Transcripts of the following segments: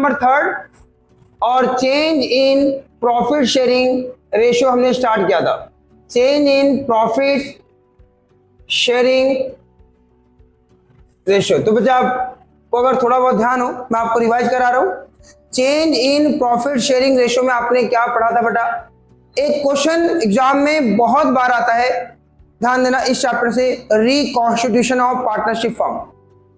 Number third, और change in profit sharing ratio हमने start किया था। Change in profit sharing ratio, तो बच्चा आपको अगर थोड़ा बहुत ध्यान हो, मैं आपको रिवाइज करा रहा हूं। Change in profit sharing ratio में आपने क्या पढ़ा था बेटा? एक क्वेश्चन एग्जाम में बहुत बार आता है, ध्यान देना इस चैप्टर से, रिकॉन्स्टिट्यूशन ऑफ पार्टनरशिप फर्म,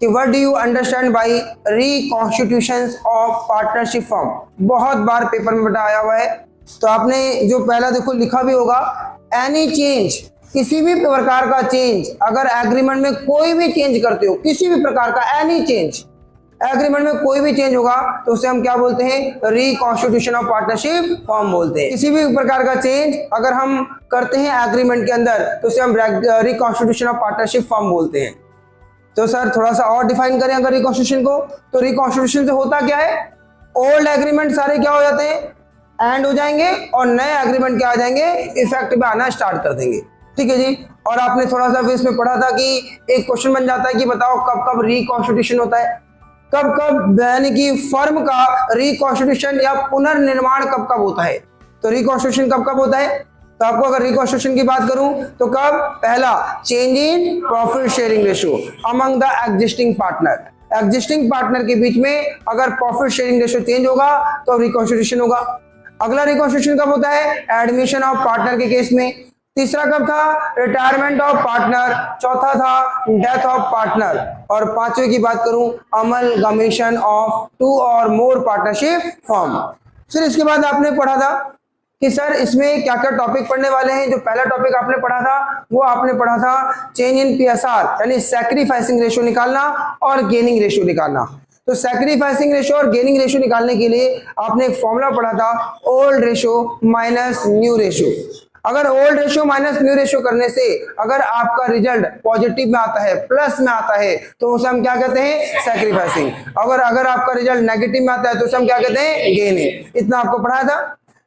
कि what do you understand by reconstitution of partnership firm, बहुत बार पेपर में बेटा आया हुआ है। तो आपने जो पहला देखो लिखा भी होगा, एनी चेंज, किसी भी प्रकार का चेंज, अगर एग्रीमेंट में कोई भी चेंज करते हो, किसी भी प्रकार का एनी चेंज, एग्रीमेंट में कोई भी चेंज होगा तो उसे हम क्या बोलते हैं? रिकॉन्स्टिट्यूशन ऑफ पार्टनरशिप फॉर्म बोलते हैं। किसी भी प्रकार का चेंज अगर हम करते हैं एग्रीमेंट के अंदर तो उसे हम रिकॉन्स्टिट्यूशन ऑफ पार्टनरशिप फॉर्म बोलते हैं। तो सर थोड़ा सा और डिफाइन करें अगर रिकॉन्स्टिट्यूशन को, तो रिकॉन्स्टिट्यूशन से होता क्या है? ओल्ड एग्रीमेंट सारे क्या हो जाते हैं? एंड हो जाएंगे, और नए एग्रीमेंट क्या आ जाएंगे? इफेक्ट में आना स्टार्ट कर देंगे। ठीक है जी। और आपने थोड़ा सा इसमें पढ़ा था कि एक क्वेश्चन बन जाता है कि बताओ कब कब रिकॉन्स्टिट्यूशन होता है, कब कब, यानी कि फर्म का रिकॉन्स्टिट्यूशन या पुनर्निर्माण कब कब होता है। तो रिकॉन्स्टिट्यूशन कब कब होता है? तो आपको अगर रिकॉन्स्टिट्यूशन की बात करूं तो कब? पहला, change in profit sharing ratio among the existing partner, existing partner के बीच में अगर प्रॉफिट शेयरिंग रेशियो चेंज होगा तो रिकॉन्स्टिट्यूशन होगा। अगला रिकॉन्स्टिट्यूशन कब होता है? एडमिशन ऑफ पार्टनर के केस में। तीसरा कब था? Retirement of partner. चौथा था डेथ ऑफ पार्टनर। और पांचवें की बात करूं, अमलगमेशन ऑफ 2 और मोर पार्टनरशिप फॉर्म। फिर इसके बाद आपने पढ़ा था कि सर इसमें क्या क्या टॉपिक पढ़ने वाले हैं। जो पहला टॉपिक आपने पढ़ा था वो आपने पढ़ा था चेंज इन पीएसआर, यानी सैक्रिफाइसिंग रेशियो निकालना और गेनिंग रेशियो निकालना। तो सैक्रिफाइसिंग रेशियो और गेनिंग रेशियो निकालने के लिए आपने एक फॉर्मूला पढ़ा था, old ratio minus new ratio. अगर old ratio minus new ratio करने से अगर आपका रिजल्ट पॉजिटिव में आता है, प्लस में आता है, तो उसे हम क्या कहते हैं? सैक्रिफाइसिंग। अगर आपका रिजल्ट नेगेटिव में आता है तो उसे हम क्या कहते हैं? गेनिंग। इतना आपको पढ़ा था।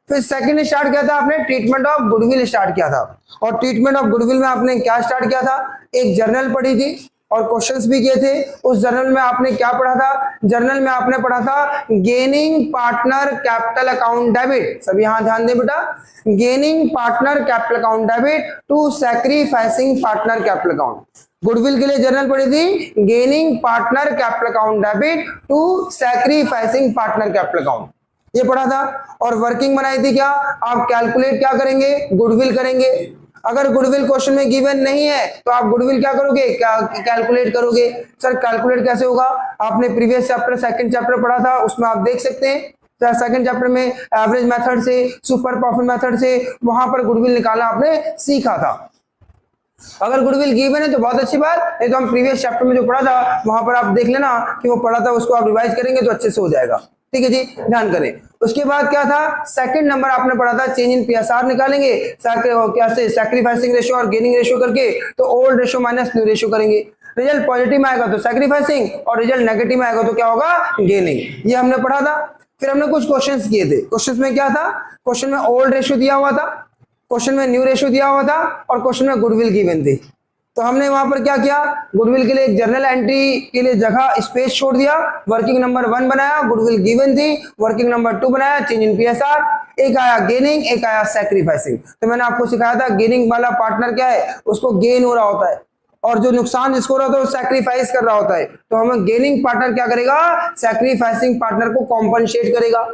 फिर सेकंड स्टार्ट किया था आपने, ट्रीटमेंट ऑफ गुडविल स्टार्ट किया था। और ट्रीटमेंट ऑफ गुडविल में आपने क्या स्टार्ट किया था? एक जर्नल पढ़ी थी और क्वेश्चंस भी किए थे। उस जर्नल में आपने क्या पढ़ा था? जर्नल में आपने पढ़ा था gaining partner capital account debit. सब यहां ध्यान दें बेटा, gaining partner capital account debit to sacrificing partner capital account. Goodwill के लिए जर्नल पढ़ी थी, gaining partner capital account debit to sacrificing partner capital account, ये पढ़ा था। और वर्किंग बनाई थी क्या? आप कैलकुलेट क्या करेंगे? गुडविल करेंगे। अगर गुडविल क्वेश्चन में गिवन नहीं है तो आप गुडविल क्या करोगे? कैलकुलेट करोगे। सर कैलकुलेट कैसे होगा? आपने प्रीवियस चैप्टर सेकंड चैप्टर पढ़ा था, उसमें आप देख सकते हैं। सेकंड चैप्टर में एवरेज मेथड से, सुपर प्रॉफिट मेथड से, वहां पर गुडविल निकालना आपने सीखा था। अगर गुडविल गिवन है तो बहुत अच्छी बात, नहीं तो हम प्रीवियस चैप्टर में जो पढ़ा था वहां पर आप देख लेना कि वो पढ़ा था, उसको आप रिवाइज करेंगे तो अच्छे से हो जाएगा। ठीक है जी, ध्यान करें। उसके बाद क्या था? सेकंड नंबर आपने पढ़ा था चेंज इन पीएसआर निकालेंगे क्या से? सैक्रिफाइसिंग रेशियो और गेनिंग रेशियो करके। तो old ratio minus new ratio करेंगे। रिजल्ट पॉजिटिव में आएगा तो सैक्रिफाइसिंग, और रिजल्ट नेगेटिव में आएगा तो क्या होगा? गेनिंग। ये हमने पढ़ा था। फिर हमने कुछ क्वेश्चंस किए थे। क्वेश्चंस में क्या था? क्वेश्चन में ओल्ड रेशियो दिया हुआ था, क्वेश्चन में न्यू रेशियो दिया हुआ था, और क्वेश्चन में गुडविल गिवन थी। तो हमने वहां पर क्या किया? गुडविल के लिए एक जर्नल एंट्री के लिए जगह स्पेस छोड़ दिया, वर्किंग नंबर 1 बनाया, गुडविल गिवन थी, वर्किंग नंबर 2 बनाया, चेंज इन पीएसआर, एक आया गेनिंग, एक आया सैक्रिफाइसिंग। तो मैंने आपको सिखाया था गेनिंग वाला पार्टनर क्या है? उसको गेन हो रहा होता है, और जो नुकसान जिसको हो रहा होता है वो सैक्रिफाइस कर रहा होता है। तो हमें गेनिंग पार्टनर क्या करेगा? सैक्रिफाइसिंग पार्टनर को कॉम्पनसेट करेगा।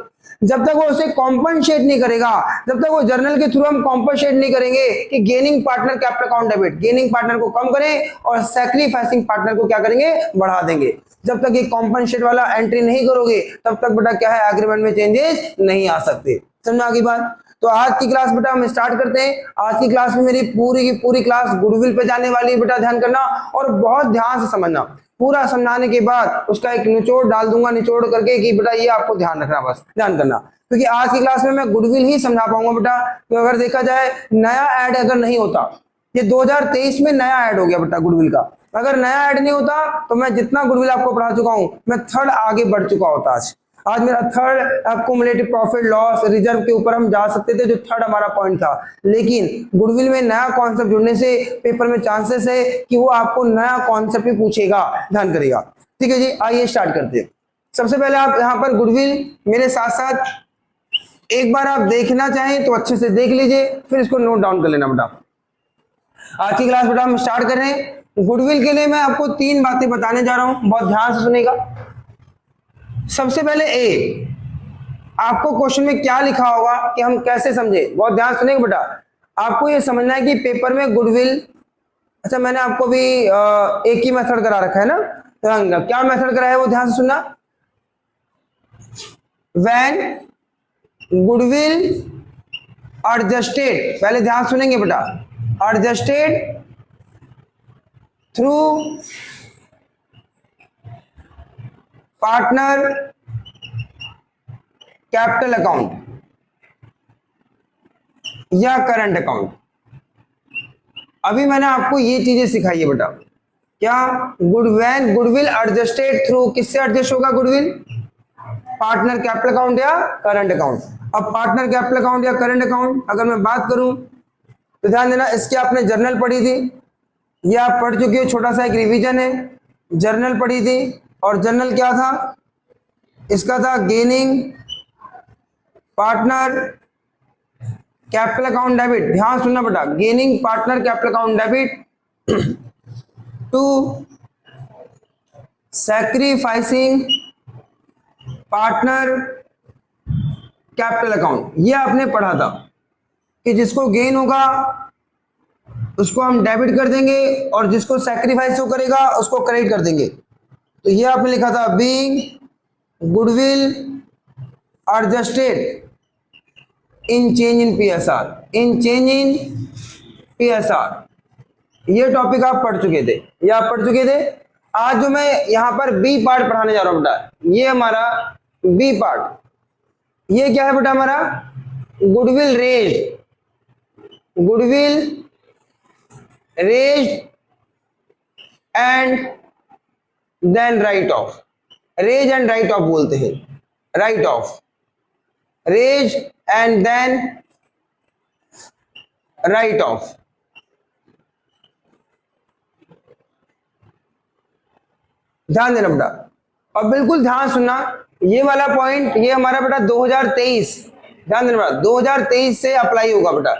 जब तक वो उसे कॉम्पनसेट नहीं करेगा, जब तक वो जर्नल के थ्रू हम कॉम्पनसेट नहीं करेंगे कि gaining partner capital account debit, gaining partner को कम करें और सैक्रिफाइसिंग पार्टनर को क्या करेंगे? बढ़ा देंगे। जब तक ये कॉम्पनसेट वाला एंट्री नहीं करोगे तब तक बेटा क्या है? एग्रीमेंट में चेंजेस नहीं आ सकते। समझ आ गई बात? तो आज की क्लास बेटा हम स्टार्ट करते हैं। आज की क्लास में मेरी पूरी की पूरी क्लास गुडविल पे जाने वाली है बेटा, ध्यान करना और बहुत ध्यान से समझना। पूरा समझाने के बाद उसका एक निचोड़ डाल दूंगा, निचोड़ करके कि बेटा ये आपको ध्यान रखना, बस ध्यान करना, क्योंकि आज की क्लास में मैं गुडविल ही समझा पाऊंगा बेटा। तो अगर देखा जाए नया ऐड अगर नहीं होता, ये 2023 में नया ऐड हो गया बेटा गुडविल का, अगर नया ऐड नहीं होता तो मैं जितना गुडविल आपको पढ़ा चुका हूं मैं थर्ड आगे बढ़ चुका होता। आज मेरा थर्ड एक्युमुलेटिव प्रॉफिट लॉस रिजर्व के ऊपर हम जा सकते थे, जो थर्ड हमारा पॉइंट था। लेकिन गुडविल में नया कॉन्सेप्ट जुड़ने से पेपर में चांसेस है कि वो आपको नया कॉन्सेप्ट भी पूछेगा, ध्यान करेगा। ठीक है जी, आइए स्टार्ट करते हैं। सबसे पहले आप यहाँ पर गुडविल मेरे साथ साथ एक बार आप देखना चाहें तो अच्छे से देख लीजिए, फिर इसको नोट डाउन कर लेना बेटा। आज की क्लास बेटा हम स्टार्ट कर रहे हैं। गुडविल के लिए मैं आपको 3 बातें बताने जा रहा हूं, बहुत ध्यान से सुनेगा। सबसे पहले ए, आपको क्वेश्चन में क्या लिखा होगा कि हम कैसे समझे, बहुत ध्यान सुनेगा बेटा। आपको ये समझना है कि पेपर में गुडविल, अच्छा मैंने आपको भी एक ही मेथड करा रखा है ना, तो क्या मेथड करा है वो ध्यान से सुनना। व्हेन गुडविल एडजस्टेड, पहले ध्यान सुनेंगे बेटा, adjusted through partner capital account या करंट अकाउंट। अभी मैंने आपको ये चीजें सिखाई है बेटा, क्या व्हेन गुडविल एडजस्टेड थ्रू, किससे एडजस्ट होगा गुडविल, पार्टनर कैपिटल अकाउंट या करंट अकाउंट। अब पार्टनर कैपिटल अकाउंट या करंट अकाउंट अगर मैं बात करूं तो ध्यान देना, इसकी आपने जर्नल पढ़ी थी, ये आप पढ़ चुके हो, छोटा सा एक रिवीजन है। जर्नल पढ़ी थी और जर्नल क्या था, इसका था gaining partner capital account debit. ध्यान सुनना बेटा, gaining partner capital account debit to sacrificing partner capital account. ये आपने पढ़ा था कि जिसको गेन होगा उसको हम डेबिट कर देंगे और जिसको सैक्रिफाइस करेगा उसको क्रेडिट कर देंगे। तो ये आपने लिखा था being goodwill adjusted in change in PSR, in change in PSR. ये टॉपिक आप पढ़ चुके थे, ये आप पढ़ चुके थे। आज जो मैं यहाँ पर बी पार्ट पढ़ाने जा रहा हूँ बेटा, ये हमारा बी पार्ट, ये क्या है बेटा हमारा, goodwill raise, goodwill raise and then write off. Raise and write off बोलते हैं, write off, raise and then write off. ध्यान देना बेटा, और बिल्कुल ध्यान सुनना, ये वाला पॉइंट ये हमारा बेटा 2023, ध्यान देना बेटा 2023 से अप्लाई होगा बेटा,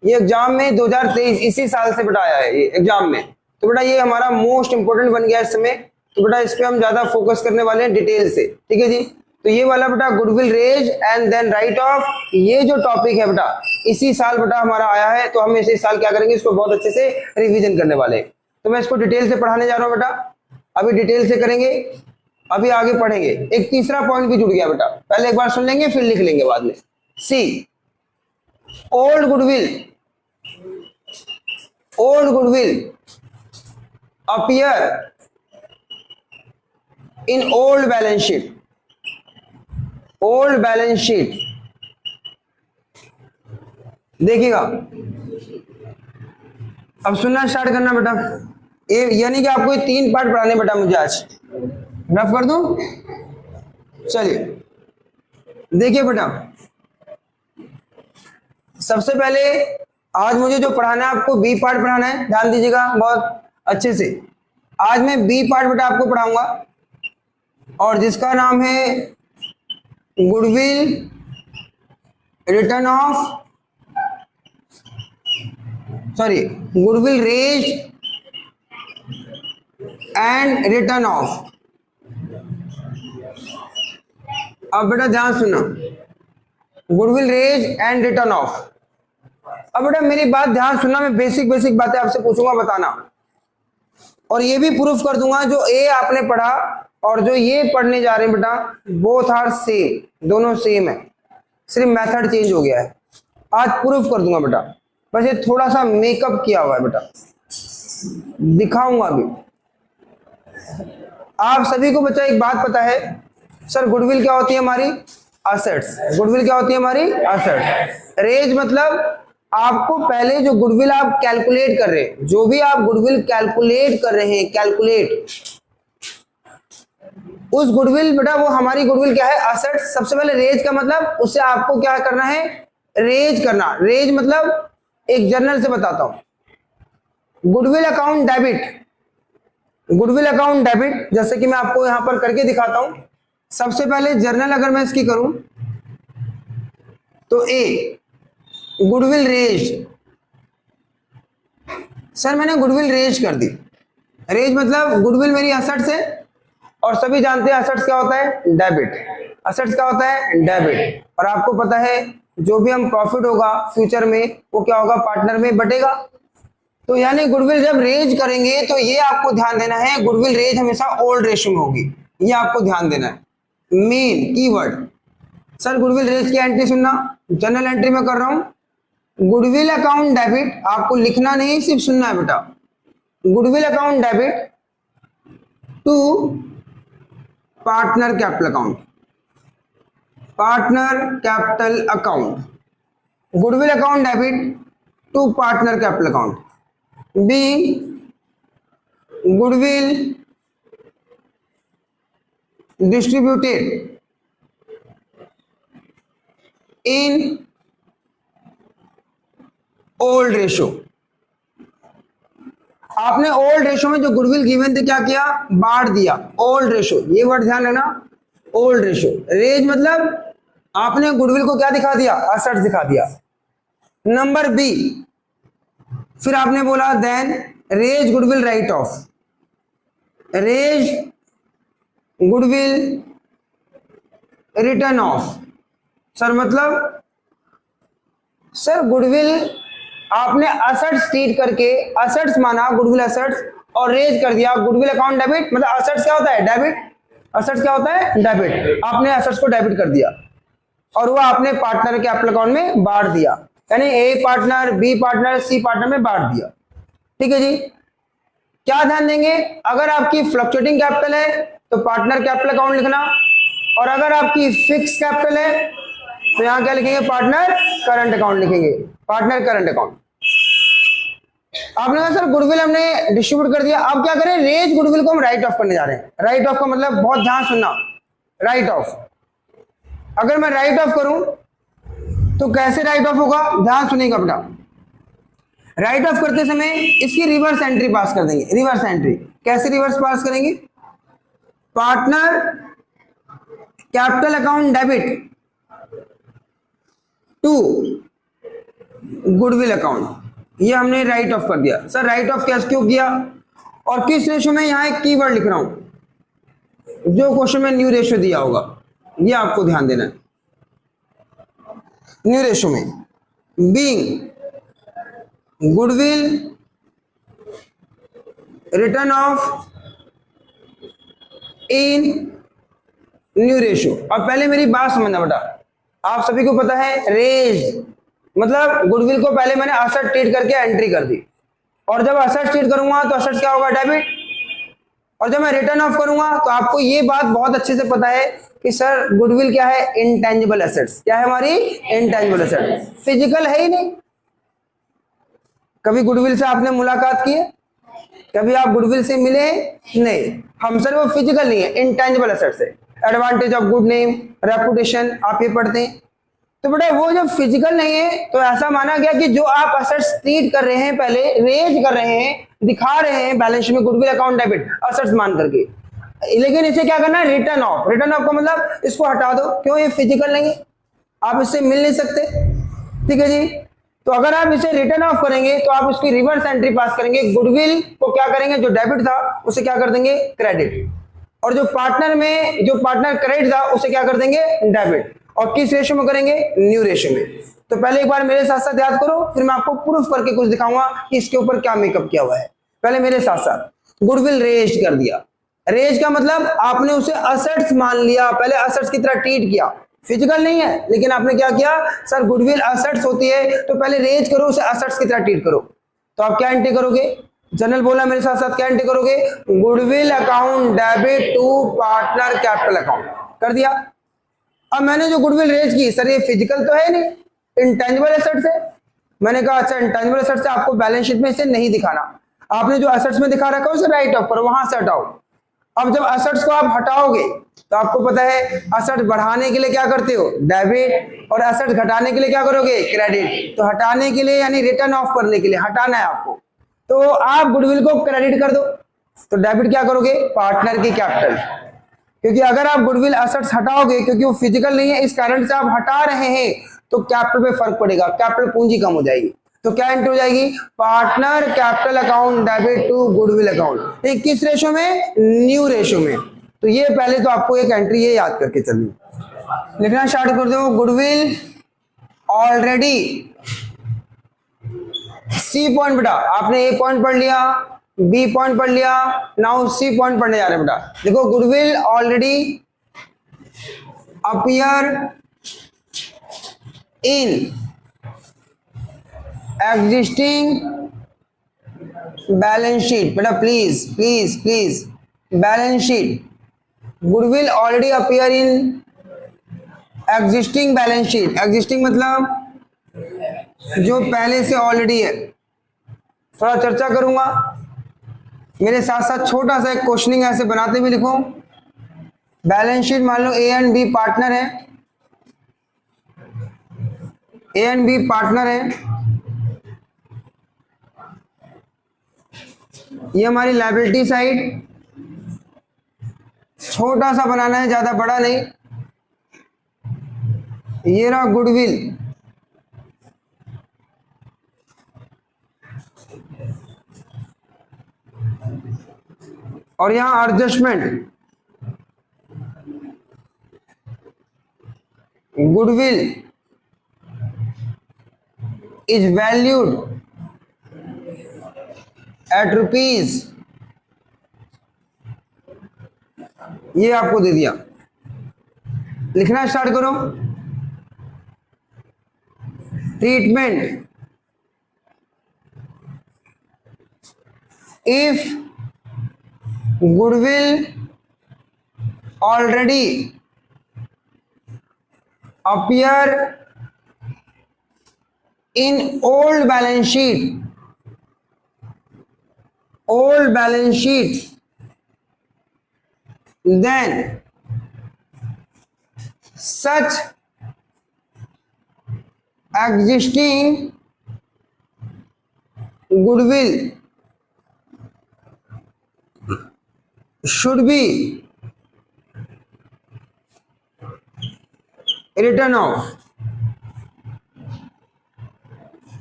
ये एग्जाम में 2023 इसी साल से बेटा आया है ये एग्जाम में। तो बेटा ये हमारा मोस्ट इंपोर्टेंट बन गया इस समय, तो बेटा इस पे हम ज्यादा फोकस करने वाले हैं डिटेल से, ठीक है जी। तो ये वाला बेटा goodwill raise and then write off, ये जो टॉपिक है बेटा इसी साल बेटा हमारा आया है, तो हम इसी साल क्या करेंगे, इसको बहुत अच्छे से रिवीजन करने वाले हैं। तो मैं इसको डिटेल से पढ़ाने जा रहा हूँ बेटा, अभी डिटेल से करेंगे, अभी आगे पढ़ेंगे। एक तीसरा पॉइंट भी जुड़ गया बेटा, पहले एक बार सुन लेंगे फिर लिख लेंगे बाद में। See, old goodwill, old goodwill appear in old balance sheet, old balance sheet. देखिएगा, अब सुनना स्टार्ट करना बेटा, ये यानी कि आपको ये 3 पार्ट पढ़ाने बेटा मुझे आज, रफ कर दूं, चलिए देखिए बेटा। सबसे पहले आज मुझे जो पढ़ाना है आपको बी पार्ट पढ़ाना है, ध्यान दीजिएगा बहुत अच्छे से। आज मैं बी पार्ट बेटा आपको पढ़ाऊंगा और जिसका नाम है goodwill return off, sorry goodwill raise and return off. अब बेटा ध्यान सुनो, goodwill raise and return off. अब बेटा मेरी बात ध्यान सुनना, मैं बेसिक बातें आपसे पूछूंगा बताना, और ये भी प्रूफ कर दूंगा जो ए आपने पढ़ा और जो ये पढ़ने जा रहे हैं बेटा, बोथ आर सेम, दोनों सेम है, सिर्फ मेथड चेंज हो गया है। आज प्रूफ कर दूंगा बेटा, बस ये थोड़ा सा मेकअप किया हुआ है बेटा, दिखाऊंगा अभी। आप सभी को बच्चा एक बात पता है, सर गुडविल क्या होती है हमारी, असेट्स। गुडविल क्या होती है हमारी, असेट्स। रेज मतलब आपको पहले जो गुडविल आप कैलकुलेट कर रहे हैं, जो भी आप गुडविल कैलकुलेट कर रहे हैं, कैलकुलेट, उस गुडविल बेटा वो हमारी गुडविल क्या है, असेट्स। सबसे पहले रेज का मतलब उससे आपको क्या करना है, रेज करना। रेज मतलब एक जर्नल से बताता हूं, goodwill account debit, goodwill account debit, जैसे कि मैं आपको यहां पर करके दिखाता हूं। सबसे पहले जर्नल अगर मैं इसकी करूं तो ए गुडविल रेज, सर मैंने गुडविल रेज कर दी। रेज मतलब गुडविल मेरी असेट्स है और सभी जानते हैं असेट्स क्या होता है, डेबिट। असेट्स क्या होता है, डेबिट। और आपको पता है जो भी हम प्रॉफिट होगा फ्यूचर में वो क्या होगा, पार्टनर में बटेगा। तो यानी गुडविल जब रेज करेंगे तो ये आपको ध्यान देना है, गुडविल रेज हमेशा ओल्ड रेशियो में होगी, ये आपको ध्यान देना है। Main keyword, sir goodwill raise की एंट्री सुनना, जनरल एंट्री में कर रहा हूं, गुडविल अकाउंट डेबिट, आपको लिखना नहीं सिर्फ सुनना है बेटा। Goodwill account debit to partner capital account, partner capital account, goodwill account debit to partner capital account, B goodwill distributed in old ratio. आपने ओल्ड रेशो में जो गुडविल गिवन थे क्या किया, बांट दिया। ओल्ड रेशो, ये वर्ड ध्यान रखना, ओल्ड रेशो। रेज मतलब आपने गुडविल को क्या दिखा दिया, असेट्स दिखा दिया। नंबर बी, फिर आपने बोला then raise goodwill write off, raise goodwill return off. Sir मतलब सर गुडविल आपने असेट्स ट्रीट करके, असेट्स माना गुडविल असेट्स और रेज कर दिया गुडविल अकाउंट डेबिट। मतलब असेट्स क्या होता है, डेबिट। असेट्स क्या होता है, डेबिट। आपने असेट्स को डेबिट कर दिया और वो आपने पार्टनर के कैपिटल अकाउंट में बांट दिया, यानी A partner, B partner, C partner में बांट दिया। ठीक है जी। क्या ध्यान देंगे, अगर आपकी फ्लक्चुएटिंग कैपिटल है तो पार्टनर कैपिटल अकाउंट लिखना, और अगर आपकी फिक्स कैपिटल है तो यहां क्या लिखेंगे, पार्टनर करंट अकाउंट लिखेंगे, पार्टनर करंट अकाउंट। आपने कहा सर गुडविल हमने डिस्ट्रीब्यूट कर दिया, अब क्या करें, रेज गुडविल को हम राइट ऑफ करने जा रहे हैं। राइट ऑफ का मतलब बहुत ध्यान सुनना, राइट ऑफ। अगर मैं राइट ऑफ करूं तो कैसे राइट ऑफ होगा, ध्यान सुनिएगा बेटा। राइट ऑफ करते समय इसकी रिवर्स एंट्री पास कर देंगे। रिवर्स एंट्री कैसे रिवर्स पास करेंगे, partner capital account debit to goodwill account, ये हमने राइट ऑफ कर दिया। सर राइट ऑफ कैसे क्यों किया और किस रेशो में, यहां एक कीवर्ड लिख रहा हूं जो क्वेश्चन में न्यू रेशो दिया होगा, ये आपको ध्यान देना है। न्यू रेशो में being goodwill return of in new ratio. अब पहले मेरी बात समझना बेटा, आप सभी को पता है रेज मतलब गुडविल को पहले मैंने असेट ट्रीट करके एंट्री कर दी, और जब असेट ट्रीट करूंगा तो असेट क्या होगा, डेबिट। और जब मैं रिटर्न ऑफ करूंगा तो आपको ये बात बहुत अच्छे से पता है कि सर गुडविल क्या है, इंटेंजिबल एसेट्स। क्या है हमारी, इंटेंजिबल एसेट्स, फिजिकल है ही नहीं। कभी गुडविल से आपने मुलाकात की है, कभी आप गुडविल से मिले नहीं, हम सर वो फिजिकल नहीं है, इंटेंजिबल एसेट्स है। Advantage of good name, reputation, आप ये पढ़ते हैं। तो बेटा वो जब फिजिकल नहीं है तो ऐसा माना गया कि जो आप असेट्स ट्रीट कर रहे हैं, पहले रेज कर रहे हैं, दिखा रहे हैं बैलेंस शीट में गुडविल अकाउंट डेबिट असेट्स मान करके, लेकिन इसे क्या करना है, रिटर्न ऑफ। रिटर्न ऑफ का मतलब इसको हटा दो, क्यों, ये फिजिकल नहीं है, आप इससे मिल नहीं सकते। ठीक है जी। तो अगर आप इसे रिटर्न ऑफ करेंगे तो आप उसकी रिवर्स एंट्री पास करेंगे। गुडविल को क्या करेंगे, जो डेबिट था उसे क्या कर देंगे, क्रेडिट, और जो पार्टनर में जो पार्टनर क्रेडिट था उसे क्या कर देंगे, डेबिट। और किस रेशो में करेंगे, न्यू रेशो में। तो पहले एक बार मेरे साथ साथ याद करो, फिर मैं आपको प्रूफ करके कुछ दिखाऊंगा कि इसके ऊपर क्या मेकअप किया हुआ है। पहले मेरे साथ साथ गुडविल रेज कर दिया। रेज का मतलब आपने उसे असेट्स मान लिया, पहले असेट्स की तरह ट्रीट किया, फिजिकल नहीं है, लेकिन आपने क्या किया, सर गुडविल असेट्स होती है तो पहले रेज करो, उसे असेट्स की तरह ट्रीट करो। तो आप क्या एंट्री करोगे, जनरल बोला मेरे साथ साथ, क्या एंट्री करोगे, goodwill account debit to partner capital account कर दिया। अब मैंने जो गुडविल रेज की, सर ये फिजिकल तो है नहीं, इंटेंजिबल एसेट्स है। मैंने कहा अच्छा इंटेंजिबल एसेट्स है, आपको बैलेंस शीट में इसे नहीं दिखाना, आपने जो एसेट्स में दिखा रखा है उसे राइट ऑफ करो, वहां से हटाओ। अब जब एसेट्स को आप हटाओगे तो आपको पता है एसेट बढ़ाने के लिए क्या करते हो, डेबिट, और एसेट घटाने के लिए क्या करोगे, क्रेडिट। तो हटाने के लिए यानी रिटर्न ऑफ करने के लिए हटाना है आपको, तो आप गुडविल को क्रेडिट कर दो। तो डेबिट क्या करोगे, पार्टनर की कैपिटल, क्योंकि अगर आप गुडविल एसेट्स हटाओगे, क्योंकि वो फिजिकल नहीं है इस कारण से आप हटा रहे हैं, तो कैपिटल पे फर्क पड़ेगा, कैपिटल पूंजी कम हो जाएगी। तो क्या एंट्री हो जाएगी, partner capital account debit to goodwill account. ये किस रेशो में, न्यू रेशो में। तो ये पहले तो आपको एक एंट्री ये याद करके चलनी, लिखना स्टार्ट कर दो। गुडविल ऑलरेडी, सी पॉइंट बेटा, आपने ए पॉइंट पढ़ लिया, बी पॉइंट पढ़ लिया, नाउ सी पॉइंट पढ़ने जा रहे हैं बेटा। देखो, goodwill already appear in existing balance sheet. बेटा please please please, balance sheet, goodwill already appear in existing balance sheet. Existing मतलब जो पहले से ऑलरेडी है। थोड़ा चर्चा करूंगा, मेरे साथ साथ छोटा सा एक क्वेश्चनिंग ऐसे बनाते भी लिखो। बैलेंस शीट मान लो ए एंड बी पार्टनर है, ए एंड बी पार्टनर है, ये हमारी लायबिलिटी साइड, छोटा सा बनाना है, ज्यादा बड़ा नहीं। ये रहा गुडविल, और यहां adjustment, goodwill is valued at rupees, ये आपको दे दिया। लिखना स्टार्ट करो। Treatment, if goodwill already appear in old balance sheet, then such existing goodwill should be written off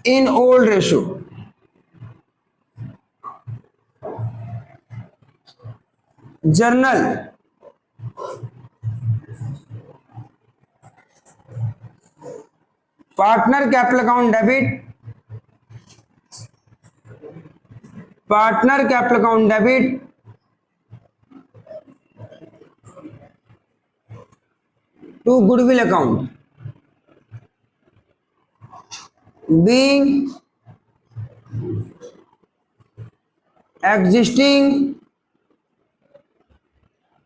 in old ratio। Journal, partner capital account debit, partner capital account debit to goodwill account, being existing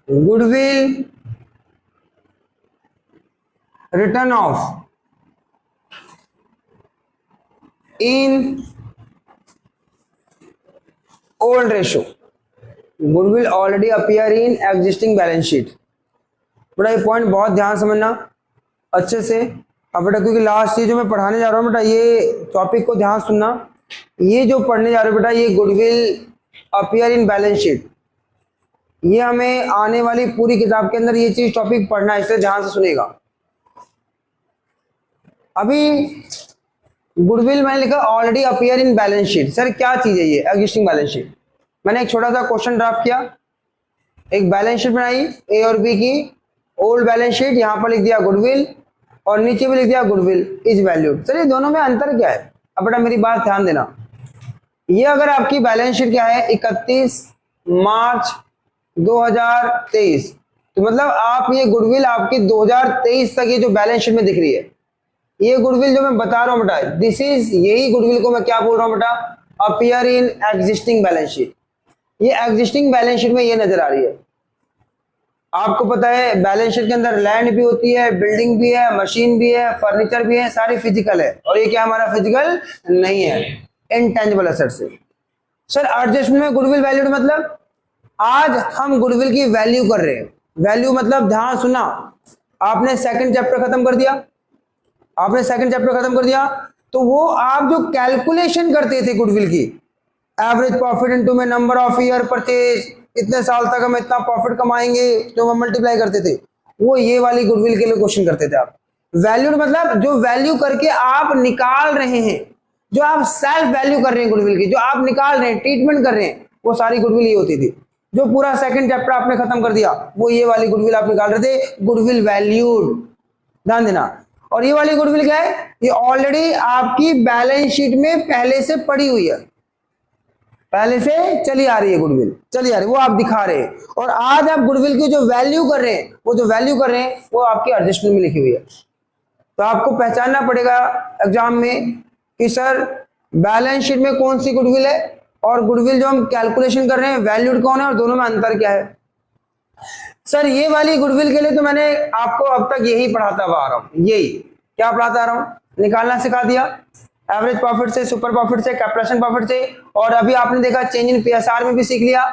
goodwill written off in old ratio। goodwill already appear in existing balance sheet। बेटा ये point बहुत ध्यान समझना अच्छे से। अब बेटा क्योंकि लास्ट ये जो मैं पढ़ाने जा रहा हूँ बेटा, ये टॉपिक को ध्यान सुनना। ये जो पढ़ने जा रहे हो बेटा, ये goodwill appear in balance sheet, ये हमें आने वाली पूरी किताब के अंदर ये चीज टॉपिक पढ़ना है, इसे ध्यान से सुनेगा। अभी गुडविल मैंने लिखा already appear in balance sheet. Sir क्या चीज है ये एग्जिस्टिंग बैलेंस शीट? मैंने एक छोटा सा क्वेश्चन ड्राफ्ट किया, एक बैलेंस शीट बनाई ए और बी की, ओल्ड बैलेंस शीट, यहाँ पर लिख दिया गुडविल और नीचे भी लिख दिया गुडविल इज वैल्यूड। सर ये दोनों में अंतर क्या है? अब बेटा मेरी बात ध्यान देना, ये अगर आपकी बैलेंस शीट क्या है 31 मार्च 2023, तो मतलब आप ये गुडविल आपकी 2023 तक ये जो बैलेंस शीट में दिख रही है, ये गुडविल जो मैं बता रहा हूँ बेटा, दिस इज, यही गुडविल को मैं क्या बोल रहा हूँ बेटा, appear in existing balance sheet. ये एग्जिस्टिंग बैलेंस शीट में ये नजर आ रही है। आपको पता है बैलेंस शीट के अंदर लैंड भी होती है, बिल्डिंग भी है, मशीन भी है, फर्नीचर भी है, सारी फिजिकल है, और ये क्या हमारा फिजिकल नहीं है, इनटेंजिबल एसेट्स है। सर एडजस्टमेंट में गुडविल वैल्यूड मतलब आज हम गुडविल की वैल्यू कर रहे हैं। वैल्यू मतलब ध्यान सुना, आपने सेकंड चैप्टर खत्म कर दिया, आपने सेकंड चैप्टर खत्म कर दिया, तो वो आप जो कैलकुलेशन करते थे गुडविल की, एवरेज प्रॉफिट इनटू में नंबर ऑफ ईयर परचेज, इतने साल तक हम इतना प्रॉफिट कमाएंगे, जो हम मल्टीप्लाई करते थे, वो ये वाली गुडविल के लिए क्वेश्चन करते थे आप। वैल्यूड मतलब जो वैल्यू करके आप निकाल रहे हैं, जो आप सेल्फ वैल्यू कर रहे हैं गुडविल की, जो आप निकाल रहे हैं, ट्रीटमेंट कर रहे हैं, वो सारी गुडविल ये होती थी। जो पूरा सेकंड चैप्टर आपने खत्म कर दिया, वो ये वाली गुडविल आप निकाल रहे थे, गुडविल वैल्यूड, ध्यान देना। और ये वाली गुडविल क्या है, ये ऑलरेडी आपकी बैलेंस शीट में पहले से पड़ी हुई है, पहले से चली आ रही है गुडविल, चली आ रही है, वो आप दिखा रहे हैं। और आज आप गुडविल की जो वैल्यू कर रहे हैं, वो जो वैल्यू कर रहे हैं वो आपकी एडजस्टमेंट में लिखी हुई है। तो आपको पहचानना पड़ेगा एग्जाम में कि सर बैलेंस शीट में कौन सी गुडविल है और गुडविल जो हम कैलकुलेशन कर रहे हैं वैल्यूड कौन है, और दोनों में अंतर क्या है। सर ये वाली गुडविल के लिए तो मैंने आपको अब तक यही पढ़ाता हुआ आ रहा हूं, यही क्या पढ़ाता आ रहा हूं, निकालना सिखा दिया एवरेज प्रॉफिट से, सुपर प्रॉफिट से, कैपिटलाइजेशन प्रॉफिट से। और अभी आपने देखा चेंज इन पीएसआर में भी सीख लिया,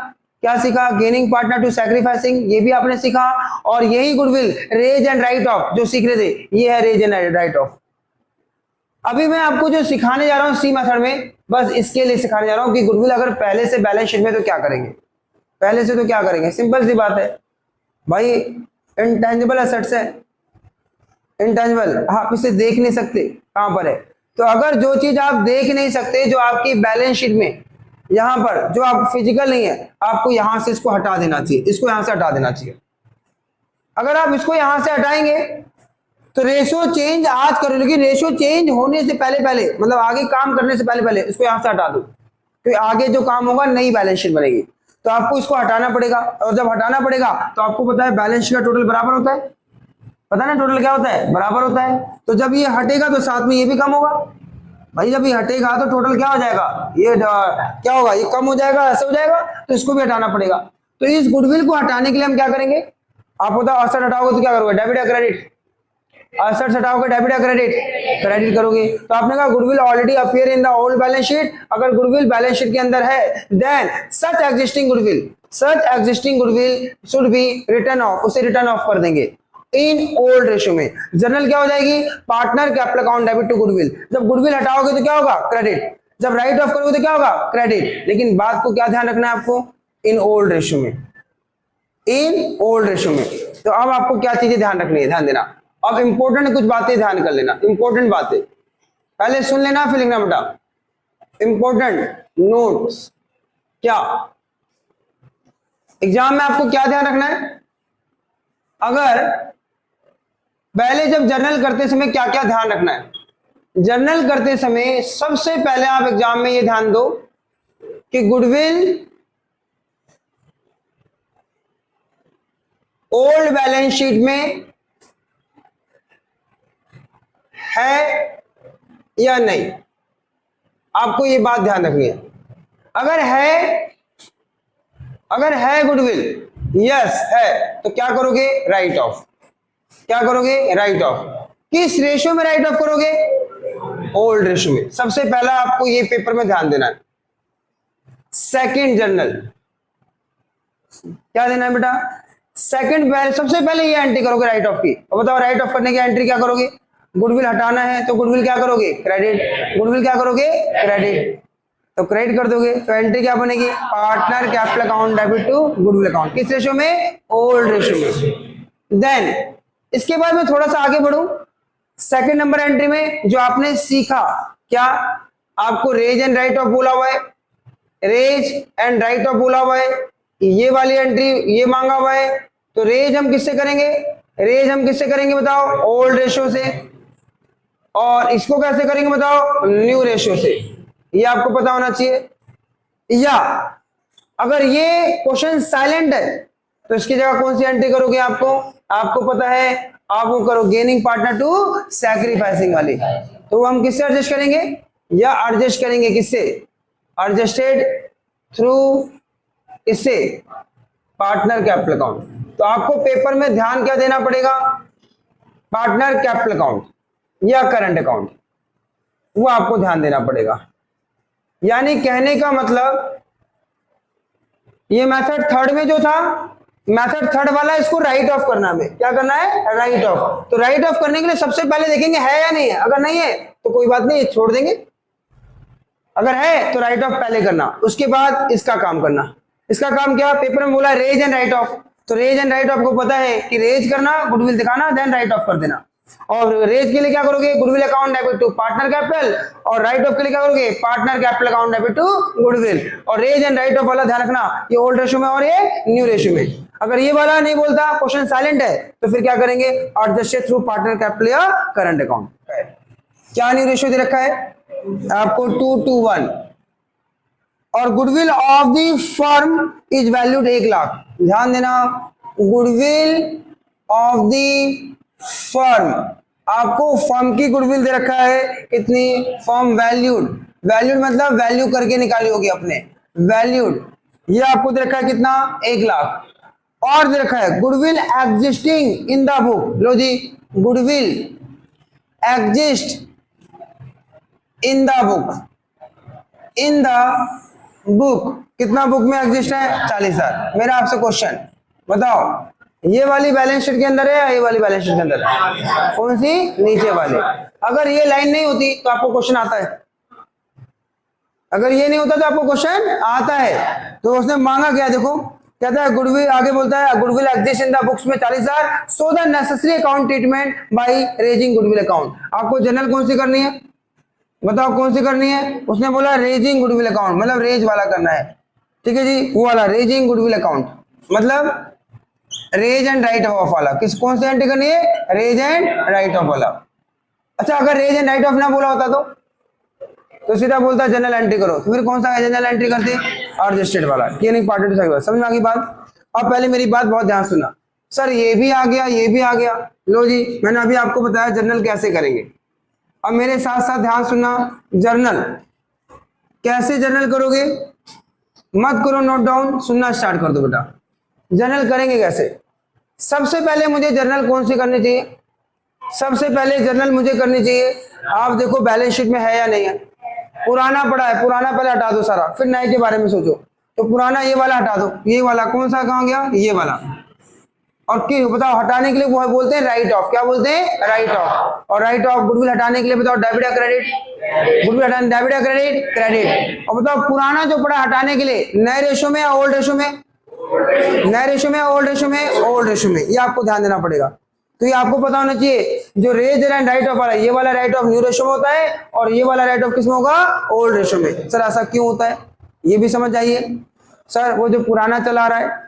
क्या सीखा, गेनिंग पार्टनर टू सैक्रिफाइसिंग, ये भी आपने सीखा। और यही goodwill raise and write off जो सीख रहे थे, ये है रेज एंड राइट ऑफ। अभी मैं आपको जो सिखाने जा रहा हूं सी मेथड में, बस इसके लिए सिखाने जा रहा हूं कि गुडविल अगर पहले से बैलेंस शीट में तो क्या करेंगे, पहले से तो क्या करेंगे। सिंपल सी बात है भाई, इंटेंजिबल एसेट्स है, इंटेंजिबल आप इसे देख नहीं सकते, कहां पर है। तो अगर जो चीज आप देख नहीं सकते, जो आपकी बैलेंस शीट में यहां पर जो आप फिजिकल नहीं है, आपको यहां से इसको हटा देना चाहिए, इसको यहां से हटा देना चाहिए। अगर आप इसको यहां से हटाएंगे तो रेशियो चेंज आज करो, लेकिन रेशियो चेंज होने से पहले पहले, मतलब आगे काम करने से पहले पहले इसको यहां से हटा दो, तो आगे जो काम होगा नई बैलेंस शीट बनेगी। तो आपको इसको हटाना पड़ेगा, और जब हटाना पड़ेगा तो आपको पता है बैलेंस शीट का टोटल बराबर होता है, पता ना टोटल क्या होता है, बराबर होता है। तो जब ये हटेगा तो साथ में ये भी कम होगा भाई, जब ये हटेगा तो टोटल क्या हो जाएगा, ये क्या होगा, ये कम हो जाएगा, ऐसे हो जाएगा, तो इसको भी हटाना पड़ेगा। तो इस गुडविल को हटाने के लिए हम क्या करेंगे, आप बताओ, असर हटाओगे तो क्या करोगे, डेबिट या क्रेडिट, असर हटाओगे डेबिट या क्रेडिट, क्रेडिट करोगे। तो आपने कहा goodwill already appear in the old balance sheet, अगर गुडविल बैलेंस शीट के अंदर है then such existing goodwill should be return off, उसे रिटर्न ऑफ कर देंगे इन ओल्ड रेशियो में। जनरल क्या हो जाएगी, partner capital account debit to goodwill. जब गुडविल हटाओगे तो क्या होगा, क्रेडिट, जब राइट ऑफ करोगे तो क्या होगा, क्रेडिट। लेकिन बात को क्या ध्यान रखना है आपको, इन ओल्ड रेशियो में, इन ओल्ड रेशियो में। तो अब आपको क्या चीजें ध्यान रखनी है, ध्यान देना। अब इंपॉर्टेंट कुछ बातें ध्यान कर लेना, इंपॉर्टेंट बातें पहले सुन लेना फिर लिखना बेटा। इंपॉर्टेंट नोट्स, क्या एग्जाम में आपको क्या ध्यान रखना है, अगर पहले जब जर्नल करते समय क्या क्या ध्यान रखना है। जर्नल करते समय सबसे पहले आप एग्जाम में ये ध्यान दो कि गुडविल ओल्ड बैलेंस शीट में है या नहीं, आपको ये बात ध्यान रखनी है। अगर है गुडविल, यस है, तो क्या करोगे, राइट ऑफ। क्या करोगे, राइट ऑफ। किस रेशियो में राइट ऑफ करोगे, ओल्ड रेशियो में। सबसे पहला आपको ये पेपर में ध्यान देना है। सेकंड जर्नल क्या देना है बेटा, सबसे पहले ये एंट्री करोगे राइट ऑफ की। और बताओ राइट ऑफ करने की एंट्री क्या करोगे, गुडविल हटाना है तो गुडविल क्या करोगे, क्रेडिट। गुडविल क्या करोगे, क्रेडिट, तो क्रेडिट कर दोगे। तो एंट्री क्या बनेगी, partner capital account debit to goodwill account. किस रेशियो में, ओल्ड रेशियो में। देन इसके बाद मैं थोड़ा सा आगे बढ़ूं, सेकंड नंबर एंट्री में जो आपने सीखा, क्या आपको रेज एंड राइट ऑफ बोला हुआ है, रेज एंड राइट ऑफ बोला हुआ है, ये वाली एंट्री ये मांगा हुआ है। तो रेज हम किससे करेंगे, रेज हम किससे करेंगे बताओ, ओल्ड रेशियो से। और इसको कैसे करेंगे बताओ, न्यू रेशियो से। ये आपको पता होना चाहिए। या अगर ये क्वेश्चन साइलेंट है तो इसकी जगह कौन सी एंट्री करोगे, आपको पता है, आप वो करो गेनिंग पार्टनर टू सैक्रिफाइसिंग वाली। तो हम किससे एडजस्ट करेंगे, या एडजस्ट करेंगे किससे, एडजस्टेड थ्रू इससे पार्टनर कैपिटल अकाउंट। तो आपको पेपर में ध्यान क्या देना पड़ेगा, पार्टनर कैपिटल अकाउंट या करंट अकाउंट, वो आपको ध्यान देना पड़ेगा। यानी कहने का मतलब ये मेथड थर्ड में जो था, मेथड थर्ड वाला, इसको राइट ऑफ करना है। क्या करना है, राइट ऑफ। तो राइट ऑफ करने के लिए सबसे पहले देखेंगे है या नहीं है। अगर नहीं है तो कोई बात नहीं, छोड़ देंगे। अगर है तो राइट ऑफ पहले करना, उसके बाद इसका काम करना। इसका काम क्या, पेपर में बोला रेज एंड राइट ऑफ, तो रेज एंड राइट ऑफ को पता है कि रेज करना, गुडविल दिखाना, देन राइट ऑफ कर देना। और रेज के लिए क्या करोगे, goodwill account debit to partner capital, और राइट ऑफ के लिए क्या करोगे, partner capital account debit to goodwill. और रेज एंड राइट ऑफ वाला ध्यान रखना, ये ओल्ड रेशियो में और ये न्यू रेशियो में। अगर ये वाला नहीं बोलता, क्वेश्चन साइलेंट है, तो फिर क्या करेंगे, एडजस्ट थ्रू पार्टनर कैपिटल या करंट अकाउंट। क्या न्यू रेशियो दे रखा है आपको, 2:1, और goodwill of the firm is valued 1 lakh. ध्यान देना, गुडविल ऑफ द फर्म, आपको फर्म की गुडविल दे रखा है कितनी, फर्म वैल्यूड, वैल्यूड मतलब वैल्यू करके निकाली होगी अपने, वैल्यूड, ये आपको दे रखा है कितना, 1 लाख। और दे रखा है goodwill existing in the book, लो जी, goodwill exist in the book, in the book, कितना बुक में एग्जिस्ट है, 40,000। मेरा आपसे क्वेश्चन बताओ, ये वाली बैलेंस शीट के अंदर है या ये वाली बैलेंस शीट के अंदर है, कौन सी, नीचे वाली। अगर ये लाइन नहीं होती तो आपको क्वेश्चन आता है, अगर ये नहीं होता तो आपको क्वेश्चन आता है। तो उसने मांगा क्या, देखो कहता है गुडविल, आगे बोलता है goodwill exist in the books में 40,000, so the necessary account treatment by raising goodwill account. आपको जनरल कौन सी करनी है, बताओ कौन सी करनी है, उसने बोला रेजिंग गुडविल अकाउंट, मतलब रेज वाला करना है, ठीक है जी, वो वाला रेजिंग गुडविल अकाउंट, मतलब रेज एंड राइट ऑफ वाला। किस, कौन सी एंट्री करनी है, रेज एंड राइट ऑफ वाला। अच्छा, अगर रेज एंड राइट ऑफ ना बोला होता तो सीधा बोलता जनरल एंट्री करो, तो फिर कौन सा जनरल एंट्री करते, एडजस्टेड वाला। क्लियरिंग पार्टी टू साइड, समझ में आ गई बात। अब पहले मेरी बात बहुत ध्यान सुनना, सर ये भी आ गया, ये भी आ गया, लो जी, मैंने अभी आपको बताया जनरल कैसे करेंगे। अब मेरे साथ साथ ध्यान सुनना, जर्नल कैसे जर्नल करोगे, मत करो नोट डाउन, सुनना स्टार्ट कर दो बेटा। जर्नल करेंगे कैसे, सबसे पहले मुझे जर्नल कौन सी करनी चाहिए, सबसे पहले जर्नल मुझे करनी चाहिए, आप देखो बैलेंस शीट में है या नहीं है, पुराना पड़ा है, पुराना पहले हटा दो सारा, फिर नए के बारे में सोचो। तो पुराना ये वाला हटा दो, ये वाला कौन सा कहाँ गया, ये वाला। और क्यों बताओ, हटाने के लिए वो बोलते हैं राइट ऑफ, क्या बोलते हैं, राइट ऑफ। और राइट ऑफ गुडविल हटाने के लिए बताओ डेबिट या क्रेडिट, गुडविल हटाने डेबिट या क्रेडिट, क्रेडिट। और बताओ पुराना जो पड़ा हटाने के लिए नए रेशो में या ओल्ड रेशो में, नए रेशो में, ओल्ड रेशो में, ओल्ड रेशो में, ये आपको ध्यान देना पड़ेगा। तो ये आपको पता होना चाहिए, जो रेज एंड राइट ऑफ वाला, ये वाला राइट ऑफ न्यू रेशो में होता है, और ये वाला राइट ऑफ किस में होगा, ओल्ड रेशो में। सर ऐसा क्यों होता है, ये भी समझ जाइए। सर वो जो पुराना चला रहा है,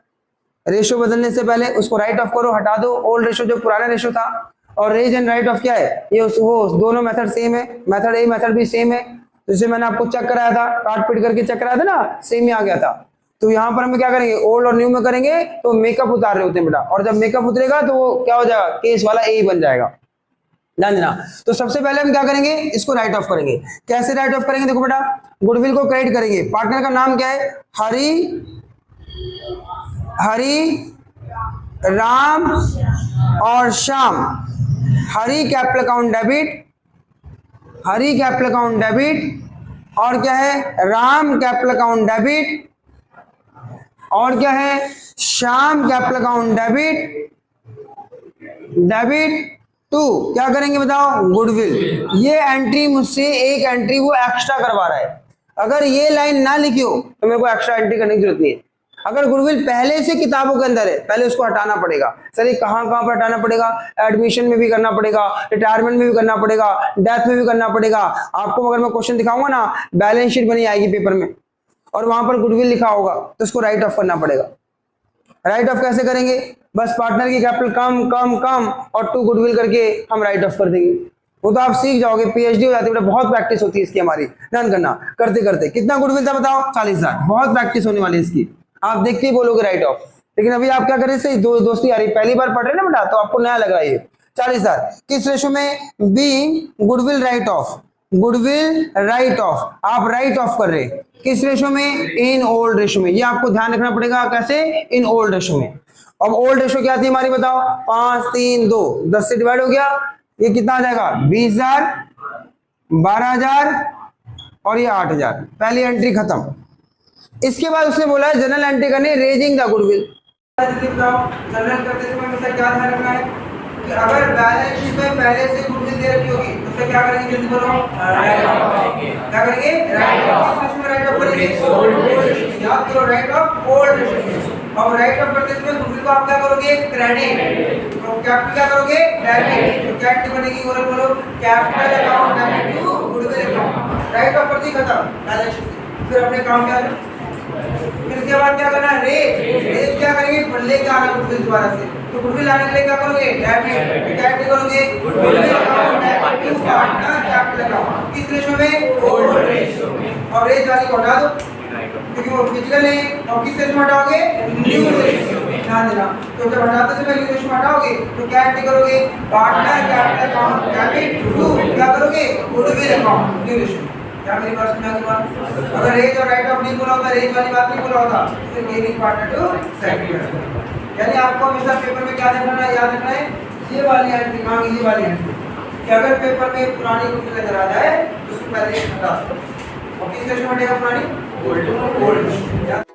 रेशो बदलने से पहले उसको राइट ऑफ करो, हटा दो, ओल्ड रेशो जो पुराना रेशो था। और रेज एंड राइट ऑफ क्या है, ये वो दोनों मेथड सेम है, मेथड ए मेथड भी सेम है। जैसे मैंने आपको चेक कराया था, काट पीट करके चेक कराया था ना, सेम ही आ गया था। तो यहाँ पर हम क्या करेंगे, ओल्ड और न्यू में करेंगे तो मेकअप उतार रहे होते हैं बेटा, और जब मेकअप उतरेगा तो वो क्या हो जाएगा, केस वाला ए बन जाएगा, ध्यान देना। तो सबसे पहले हम क्या करेंगे, इसको राइट ऑफ करेंगे। कैसे राइट ऑफ करेंगे, देखो बेटा, गुडविल को क्रेडिट करेंगे, पार्टनर का नाम क्या है, हरि राम और Shyam. Hari capital account debit, Hari capital account debit, और क्या है, राम कैपिटल अकाउंट डेबिट, और क्या है, Shyam capital account debit, debit to क्या करेंगे बताओ, गुडविल। ये एंट्री मुझसे एक एंट्री वो एक्स्ट्रा करवा रहा है, अगर ये लाइन ना लिखी हो तो मेरे को एक्स्ट्रा एंट्री करने की जरूरत नहीं है। अगर गुडविल पहले से किताबों के अंदर है, पहले उसको हटाना पड़ेगा। सर ये कहाँ पर हटाना पड़ेगा, एडमिशन में भी करना पड़ेगा, रिटायरमेंट में भी करना पड़ेगा, डेथ में भी करना पड़ेगा। आपको अगर मैं क्वेश्चन दिखाऊंगा ना, बैलेंस शीट बनी आएगी पेपर में और वहां पर गुडविल लिखा होगा, तो उसको राइट ऑफ करना पड़ेगा। राइट ऑफ कैसे करेंगे, बस पार्टनर की कैपिटल कम कम कम और टू गुडविल करके हम राइट ऑफ कर देंगे। वो तो आप सीख जाओगे, पीएचडी हो जाती है, बहुत प्रैक्टिस होती है इसकी हमारी, ध्यान करना। करते करते कितना गुडविल था बताओ, 40,000, बहुत प्रैक्टिस होने वाली है इसकी, आप देख के ही बोलोगे राइट ऑफ। लेकिन अभी आप क्या करें, सही दोस्ती आ रही, पहली बार पढ़ रहे ना बेटा, तो आपको नया लग रहा है ये। 40,000 किस रेशो में, B goodwill write off, goodwill write off, आप राइट ऑफ कर रहे हैं किस रेशो में, इन ओल्ड रेशो में। ये आपको ध्यान रखना पड़ेगा, कैसे, इन ओल्ड रेशो में। अब ओल्ड रेशो क्या थी हमारी बताओ, 5 3 2, 10 से डिवाइड हो गया, ये कितना आ जाएगा, 20,000, 12,000 और ये 8,000। पहली एंट्री खत्म। इसके बाद उसने बोला है जनरल एंट्री करनी, रेजिंग द गुडविल। जनरल करते समय हमेशा क्या ध्यान रखना है कि अगर बैलेंस शीट में पहले से गुडविल दे रखी होगी तो क्या करेंगे, जल्दी बोलो, क्या करेंगे, राइट ऑफ। किस रेशो में राइट ऑफ करेंगे, याद करो राइट ऑफ ओल्ड रेशियो। अब राइट ऑफ करते समय गुडविल को आप क्या करोगे क्रेडिट, तो कैपिटल क्या करोगे डेबिट, तो कैट बनेगी और बोलो capital account debit to goodwill account. Write off करती खत्म बैलेंस शीट। फिर अपने काम क्या है, फिर इसके बाद क्या करना है रेट क्या करेंगे बदले के आना गुडविल दोबारा से, तो गुडविल लाने के लिए क्या करोगे डेबिट, कैट करोगे goodwill account debit to partner capital account. किस रेशियो में ओल्ड रेशियो में। और रेट वाली को हटा दो क्योंकि वो फिजिकल है, और किस रेशियो में हटाओगे न्यू रेशियो में। ध्यान देना, तो जब हटाते समय न्यू रेशियो में हटाओगे तो क्या ऐड करोगे partner capital account debit to क्या करोगे गुडविल अकाउंट न्यू रेशियो। क्या मेरी बात समझ आ गई? अगर रेज और राइट ऑफ नहीं बोला होता, रेज वाली बात नहीं बोला होता, तो गेनिंग पार्टनर टू सेकंड। यानी आपको हमेशा पेपर में क्या देखना है, याद रखना है ये वाली एंट्री, हाँ ये वाली एंट्री कि अगर पेपर में पुरानी गुडविल नजर आ जाए तो उसको पहले हटा दो। और किस रेशियो में हटेगा पुरानी ओल्ड।